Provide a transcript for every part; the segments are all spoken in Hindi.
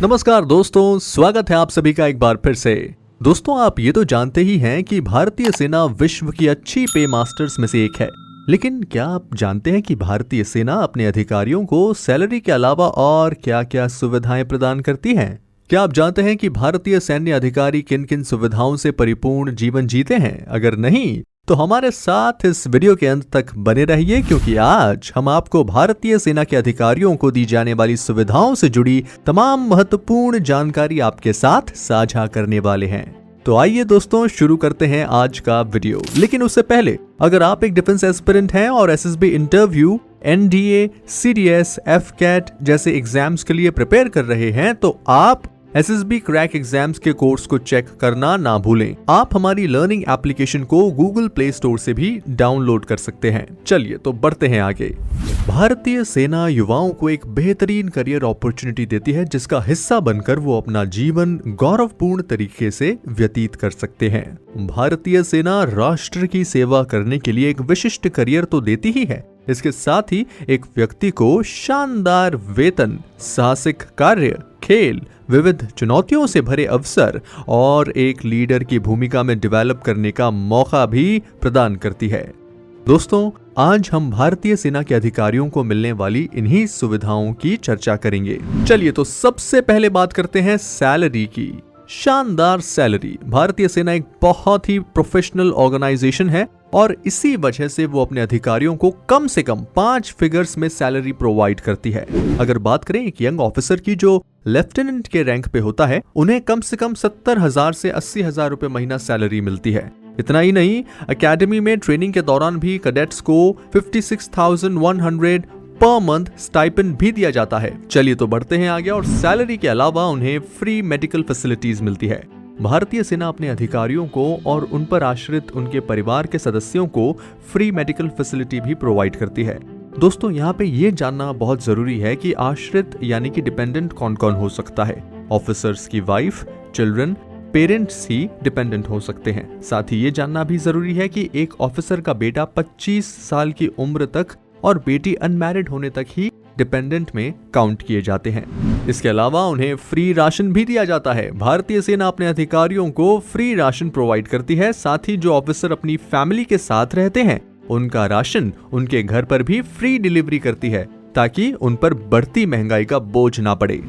नमस्कार दोस्तों, स्वागत है आप सभी का एक बार फिर से। दोस्तों, आप ये तो जानते ही हैं कि भारतीय सेना विश्व की अच्छी पे मास्टर्स में से एक है। लेकिन क्या आप जानते हैं कि भारतीय सेना अपने अधिकारियों को सैलरी के अलावा और क्या-क्या सुविधाएं प्रदान करती है? क्या आप जानते हैं कि भारतीय सैन्य अधिकारी किन किन सुविधाओं से परिपूर्ण जीवन जीते हैं? अगर नहीं तो हमारे साथ इस वीडियो के अंत तक बने रहिए, क्योंकि आज हम आपको भारतीय सेना के अधिकारियों को दी जाने वाली सुविधाओं से जुड़ी तमाम महत्वपूर्ण जानकारी आपके साथ साझा करने वाले हैं। तो आइए दोस्तों, शुरू करते हैं आज का वीडियो। लेकिन उससे पहले, अगर आप एक डिफेंस एस्पिरेंट हैं और SSB interview, NDA, CDS, AFCAT जैसे एग्जाम्स के लिए प्रिपेयर कर रहे हैं, तो आप एसएसबी क्रैक एग्जाम्स के कोर्स को चेक करना ना भूलें। आप हमारी लर्निंग एप्लीकेशन को गूगल प्ले स्टोर से भी डाउनलोड कर सकते हैं। चलिए तो बढ़ते हैं आगे। भारतीय सेना युवाओं को एक बेहतरीन करियर अपॉर्चुनिटी देती है, जिसका हिस्सा बनकर वो अपना जीवन गौरवपूर्ण तरीके से व्यतीत कर सकते हैं। भारतीय सेना राष्ट्र की सेवा करने के लिए एक विशिष्ट करियर तो देती ही है, इसके साथ ही एक व्यक्ति को शानदार वेतन, साहसिक कार्य, खेल, विविध चुनौतियों से भरे अवसर और एक लीडर की भूमिका में डेवलप करने का मौका भी प्रदान करती है। दोस्तों, आज हम भारतीय सेना के अधिकारियों को मिलने वाली इन्हीं सुविधाओं की चर्चा करेंगे। चलिए तो सबसे पहले बात करते हैं सैलरी की। शानदार सैलरी। भारतीय सेना एक बहुत ही प्रोफेशनल ऑर्गेनाइजेशन है और इसी वजह से वो अपने अधिकारियों को कम से कम 5 फिगर्स में सैलरी प्रोवाइड करती है। अगर बात करें एक यंग ऑफिसर की जो लेफ्टिनेंट के रैंक पे होता है, उन्हें कम से कम 70,000 से 80,000 रुपए महीना सैलरी मिलती है। इतना ही नहीं, एकेडमी में ट्रेनिंग के दौरान भी कैडेट्स को 56,100 पर मंथ स्टाइपेंड भी दिया जाता है। चलिए तो बढ़ते हैं आगे। और सैलरी के अलावा उन्हें फ्री मेडिकल फैसिलिटीज मिलती है। भारतीय सेना अपने अधिकारियों को और उन पर आश्रित उनके परिवार के सदस्यों को फ्री मेडिकल फैसिलिटी भी प्रोवाइड करती है। दोस्तों, यहाँ पे ये जानना बहुत जरूरी है कि आश्रित यानी कि डिपेंडेंट कौन कौन हो सकता है। ऑफिसर्स की वाइफ, चिल्ड्रन, पेरेंट्स ही डिपेंडेंट हो सकते हैं। साथ ही ये जानना भी जरूरी है कि एक ऑफिसर का बेटा 25 साल की उम्र तक और बेटी अनमैरिड होने तक ही डिपेंडेंट में काउंट किए जाते हैं। इसके अलावा उन्हें फ्री राशन भी दिया जाता है। भारतीय सेना अपने अधिकारियों को फ्री राशन प्रोवाइड करती है। साथ ही जो ऑफिसर अपनी फैमिली के साथ रहते हैं, उनका राशन उनके घर पर भी फ्री डिलीवरी करती है, ताकि उन पर बढ़ती महंगाई का बोझ ना पड़े।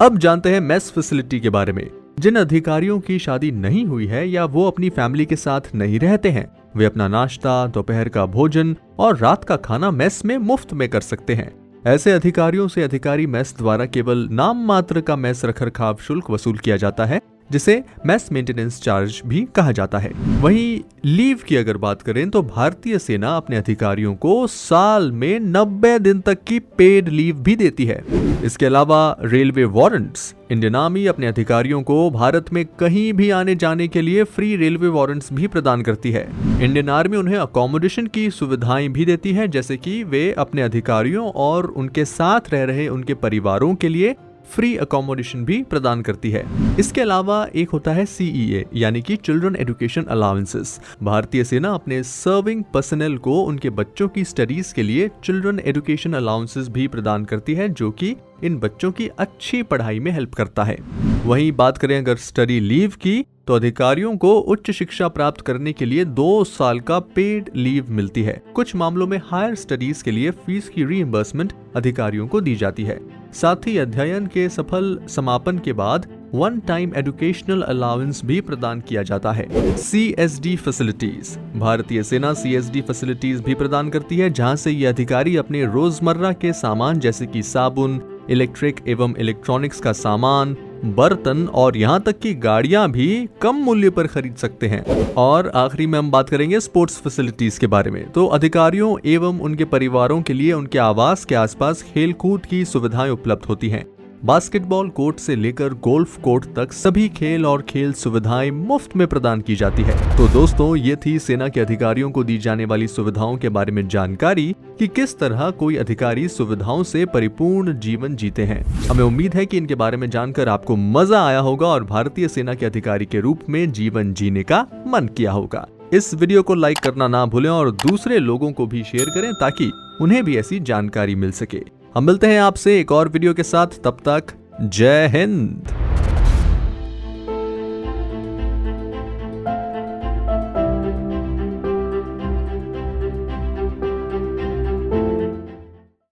अब जानते हैं मेस फैसिलिटी के बारे में। जिन अधिकारियों की शादी नहीं हुई है या वो अपनी फैमिली के साथ नहीं रहते हैं, वे अपना नाश्ता, दोपहर का भोजन और रात का खाना मेस में मुफ्त में कर सकते हैं। ऐसे अधिकारियों से अधिकारी मेस द्वारा केवल नाम मात्र का मेस रखरखाव शुल्क वसूल किया जाता है, जिसे मेस मेंटेनेंस चार्ज भी कहा जाता है। वहीं लीव की अगर बात करें तो भारतीय सेना अपने अधिकारियों को साल में 90 दिन तक की पेड लीव भी देती है। इसके अलावा रेलवे वारंट्स। इंडियन आर्मी अपने अधिकारियों को भारत में कहीं भी आने जाने के लिए फ्री रेलवे वारंट्स भी प्रदान करती है। इंडियन आर्मी उन्हें अकोमोडेशन की सुविधाएं भी देती है, जैसे कि वे अपने अधिकारियों और उनके साथ रह रहे उनके परिवारों के लिए फ्री अकोमोडेशन भी प्रदान करती है। इसके अलावा एक होता है CEA यानी कि चिल्ड्रन एजुकेशन अलाउंसेस। भारतीय सेना अपने सर्विंग पर्सनल को उनके बच्चों की स्टडीज के लिए चिल्ड्रन एजुकेशन अलाउंसेस भी प्रदान करती है, जो कि इन बच्चों की अच्छी पढ़ाई में हेल्प करता है। वहीं बात करें अगर स्टडी लीव की, तो अधिकारियों को उच्च शिक्षा प्राप्त करने के लिए 2 साल का पेड लीव मिलती है। कुछ मामलों में हायर स्टडीज के लिए फीस की रीइंबर्समेंट अधिकारियों को दी जाती है। साथ ही अध्ययन के सफल समापन के बाद वन टाइम एजुकेशनल अलाउंस भी प्रदान किया जाता है। CSD facilities. भारतीय सेना CSD फैसिलिटीज भी प्रदान करती है, जहां से ये अधिकारी अपने रोजमर्रा के सामान जैसे कि साबुन, इलेक्ट्रिक एवं इलेक्ट्रॉनिक्स का सामान, बर्तन और यहाँ तक कि गाड़ियां भी कम मूल्य पर खरीद सकते हैं। और आखिरी में हम बात करेंगे स्पोर्ट्स फैसिलिटीज के बारे में। तो अधिकारियों एवं उनके परिवारों के लिए उनके आवास के आसपास खेलकूद की सुविधाएं उपलब्ध होती हैं। बास्केटबॉल कोर्ट से लेकर गोल्फ कोर्ट तक सभी खेल और खेल सुविधाएं मुफ्त में प्रदान की जाती है। तो दोस्तों, ये थी सेना के अधिकारियों को दी जाने वाली सुविधाओं के बारे में जानकारी कि किस तरह कोई अधिकारी सुविधाओं से परिपूर्ण जीवन जीते हैं। हमें उम्मीद है कि इनके बारे में जानकर आपको मजा आया होगा और भारतीय सेना के अधिकारी के रूप में जीवन जीने का मन किया होगा। इस वीडियो को लाइक करना ना भूलें और दूसरे लोगों को भी शेयर करें ताकि उन्हें भी ऐसी जानकारी मिल सके। हम मिलते हैं आपसे एक और वीडियो के साथ, तब तक जय हिंद।